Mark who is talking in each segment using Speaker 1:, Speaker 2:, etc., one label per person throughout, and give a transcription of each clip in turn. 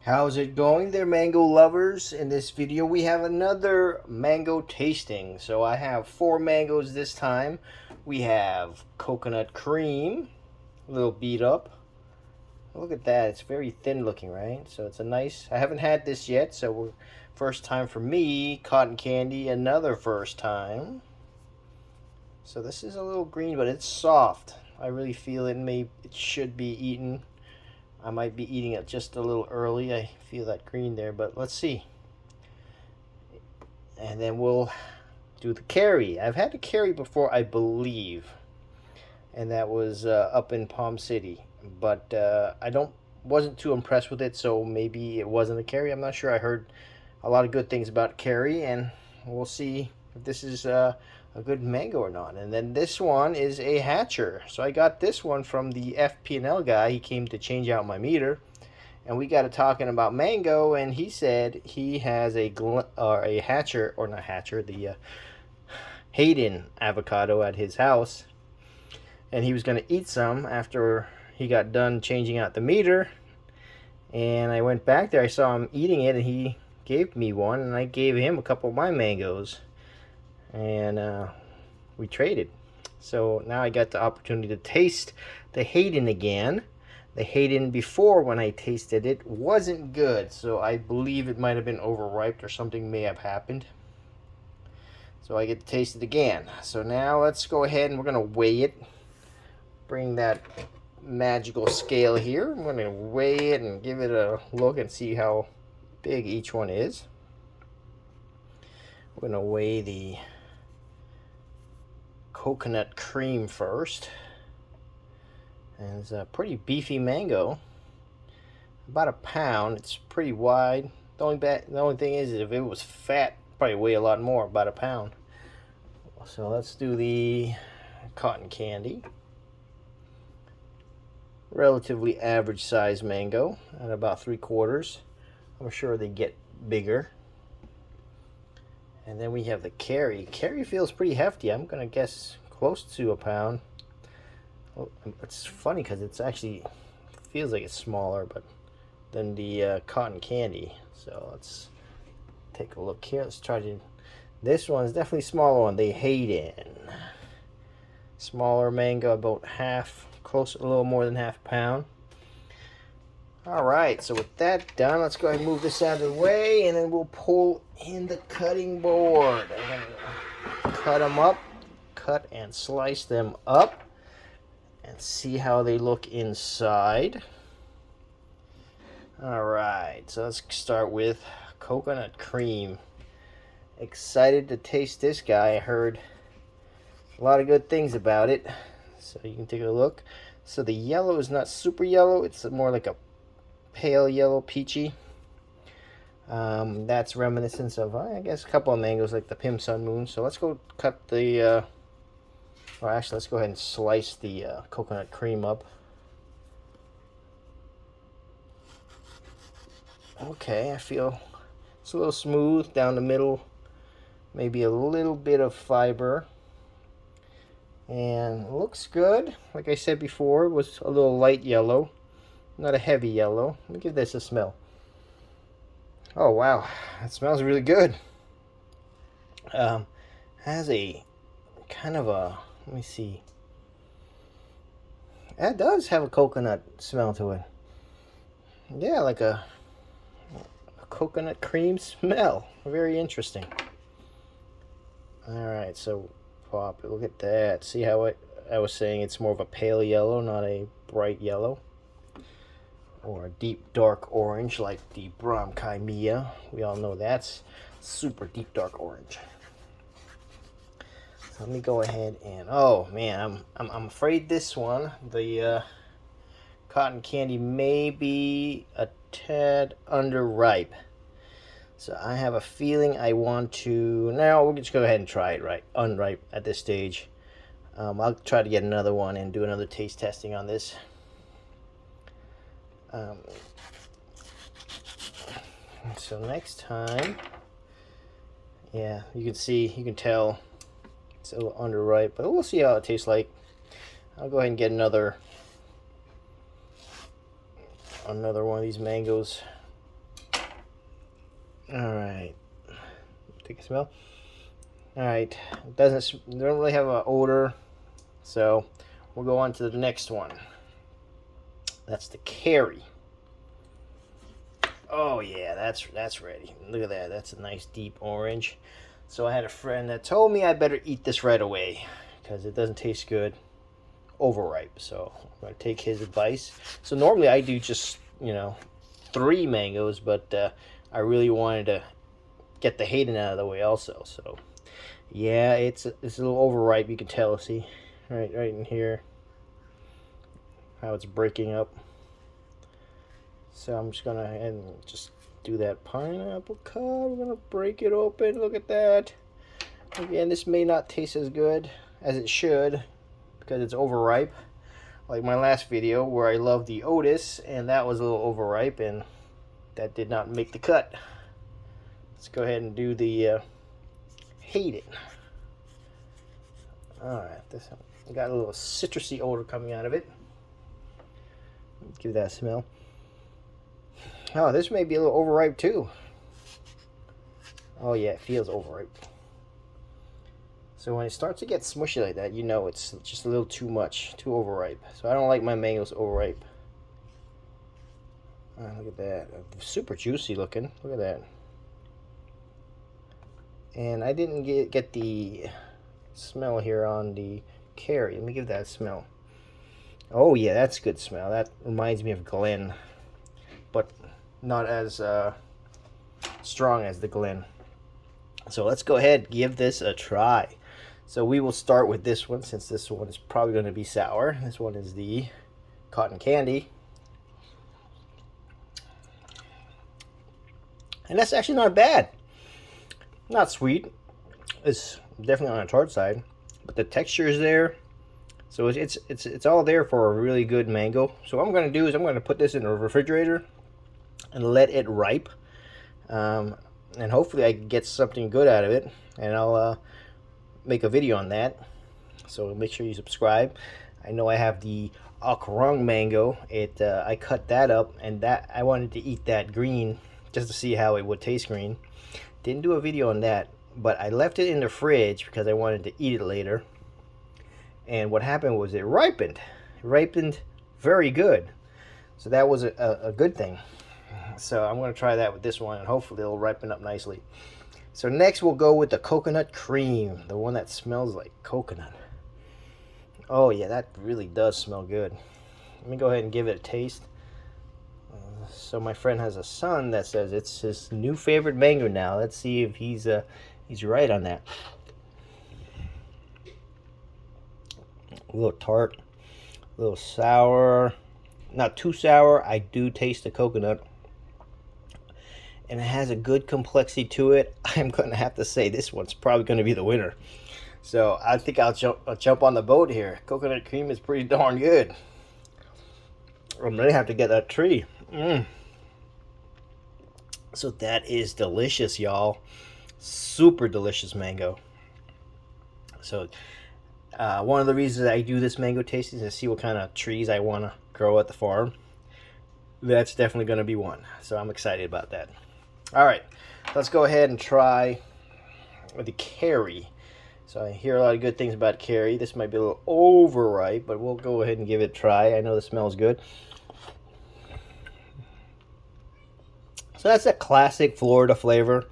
Speaker 1: How's it going there, mango lovers? In this video we have another mango tasting. So I have 4 mangoes this time. We have coconut cream, a little beat up. Look at that, it's very thin looking, right? So it's a nice, I haven't had this yet, so first time for me. Cotton candy, another first time. So this is a little green, but it's soft. I really feel it should be eaten. I might be eating it just a little early. I feel that green there, but let's see. And then we'll do the carry. I've had the carry before, I believe, and that was up in Palm City. But I wasn't too impressed with it, so maybe it wasn't a carry. I'm not sure. I heard a lot of good things about carry, and we'll see if this is a good mango or not. And then this one is a hatcher. So I got this one from the FP&L guy. He came to change out my meter, and we got to talking about mango, and he said he has a hatcher, or not hatcher, the Haden avocado at his house, and he was going to eat some after he got done changing out the meter. And I went back there, I saw him eating it, and he gave me one, and I gave him a couple of my mangoes, and we traded. So now I got the opportunity to taste the Haden again. The Haden before, when I tasted it, wasn't good, so I believe it might have been overripe or something may have happened. So I get to taste it again. So now let's go ahead and we're gonna weigh it. Bring that magical scale here. I'm gonna weigh it and give it a look and see how big each one is. We're gonna weigh the coconut cream first. And it's a pretty beefy mango. About a pound. It's pretty wide. The only thing is if it was fat, probably weigh a lot more, about a pound. So let's do the cotton candy. Relatively average size mango at about 3/4. I'm sure they get bigger. And then we have the carry. Carry feels pretty hefty. I'm gonna guess close to a pound. Well, it's funny because it's actually feels like it's smaller, but than the cotton candy. So let's take a look here. Let's try to. This one's definitely smaller one. The Haden. Smaller mango, about half, close, a little more than half a pound. All right, so with that done, let's go ahead and move this out of the way, and then we'll pull in the cutting board. I'm gonna cut them up, cut and slice them up, and see how they look inside. All right, so let's start with coconut cream. Excited to taste this guy. I heard a lot of good things about it, so you can take a look. So the yellow is not super yellow, it's more like a pale yellow, peachy. That's reminiscent of, I guess, a couple of mangoes like the Pim Sun Moon. So let's go cut the or actually let's go ahead and slice the coconut cream up. Okay, I feel it's a little smooth down the middle, maybe a little bit of fiber, and it looks good. Like I said before, it was a little light yellow, not a heavy yellow. Let me give this a smell. Oh wow, that smells really good. Has a kind of a, let me see. That does have a coconut smell to it. Yeah, like a coconut cream smell. Very interesting. All right, so pop it. Look at that. See how I was saying it's more of a pale yellow, not a bright yellow, or a deep dark orange like the Brahmkai. We all know that's super deep dark orange. So let me go ahead and, oh man, I'm afraid this one, the cotton candy, may be a tad underripe. So I have a feeling I want to, now we'll just go ahead and try it right, unripe at this stage. I'll try to get another one and do another taste testing on this. So next time, yeah, you can tell it's a little underripe, but we'll see how it tastes like. I'll go ahead and get another one of these mangoes All right, take a smell. All right, it don't really have an odor, so we'll go on to the next one. That's the Carry. Oh yeah, that's ready. Look at that. That's a nice deep orange. So I had a friend that told me I better eat this right away because it doesn't taste good overripe. So I'm gonna take his advice. So normally I do just 3 mangoes, but I really wanted to get the Haden out of the way also. So yeah, it's a little overripe. You can tell. See, right in here, how it's breaking up. So I'm just gonna and just do that pineapple cut. We're gonna break it open. Look at that. Again, this may not taste as good as it should because it's overripe. Like my last video where I loved the Otis, and that was a little overripe, and that did not make the cut. Let's go ahead and do the Haden. Alright, this got a little citrusy odor coming out of it. Give that a smell. Oh, this may be a little overripe too. Oh yeah, it feels overripe. So when it starts to get smushy like that, you know it's just a little too much, too overripe. So I don't like my mangoes overripe. Look at that, super juicy looking. Look at that. And I didn't get the smell here on the Carry. Let me give that a smell. Oh yeah, that's a good smell. That reminds me of Glen, but not as strong as the Glen. So let's go ahead and give this a try. So we will start with this one, since this one is probably going to be sour. This one is the cotton candy. And that's actually not bad. Not sweet. It's definitely on the tart side, but the texture is there. So it's all there for a really good mango. So what I'm going to do is I'm going to put this in the refrigerator and let it ripe. And hopefully I can get something good out of it. And I'll make a video on that. So make sure you subscribe. I know I have the Okrung mango. I cut that up, and that I wanted to eat that green just to see how it would taste green. Didn't do a video on that, but I left it in the fridge because I wanted to eat it later. And what happened was it ripened. It ripened very good. So that was a good thing. So I'm going to try that with this one, and hopefully it'll ripen up nicely. So next we'll go with the coconut cream, the one that smells like coconut. Oh yeah, that really does smell good. Let me go ahead and give it a taste. So my friend has a son that says it's his new favorite mango now. Let's see if he's right on that. A little tart, a little sour, not too sour. I do taste the coconut, and it has a good complexity to it. I'm going to have to say this one's probably going to be the winner. So I think I'll jump on the boat here. Coconut cream is pretty darn good. I'm going to have to get that tree. So that is delicious, y'all. Super delicious mango. So one of the reasons I do this mango tasting is to see what kind of trees I want to grow at the farm. That's definitely going to be one. So I'm excited about that. All right, let's go ahead and try the Carry. So I hear a lot of good things about Carry. This might be a little overripe, but we'll go ahead and give it a try. I know the smells good. So that's a classic Florida flavor.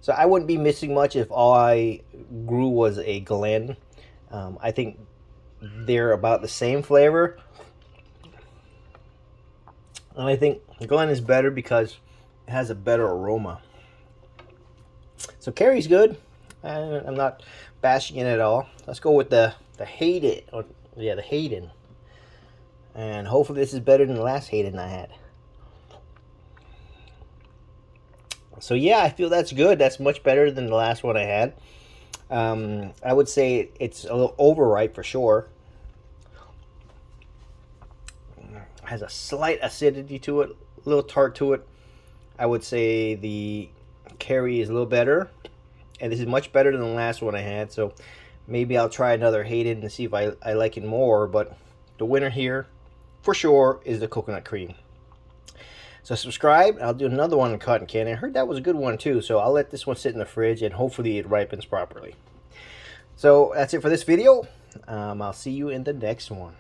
Speaker 1: So I wouldn't be missing much if all I grew was a Glen. I think they're about the same flavor. And I think Glen is better because it has a better aroma. So Carry's good. I'm not bashing it at all. Let's go with the Haden. The Haden. And hopefully this is better than the last Haden I had. So yeah, I feel that's good. That's much better than the last one I had. I would say it's a little overripe for sure. Has a slight acidity to it, a little tart to it. I would say the Carry is a little better, and this is much better than the last one I had. So maybe I'll try another Haden to see if I like it more. But the winner here, for sure, is the coconut cream. So subscribe. I'll do another one on cotton candy. I heard that was a good one too, so I'll let this one sit in the fridge and hopefully it ripens properly. So that's it for this video. I'll see you in the next one.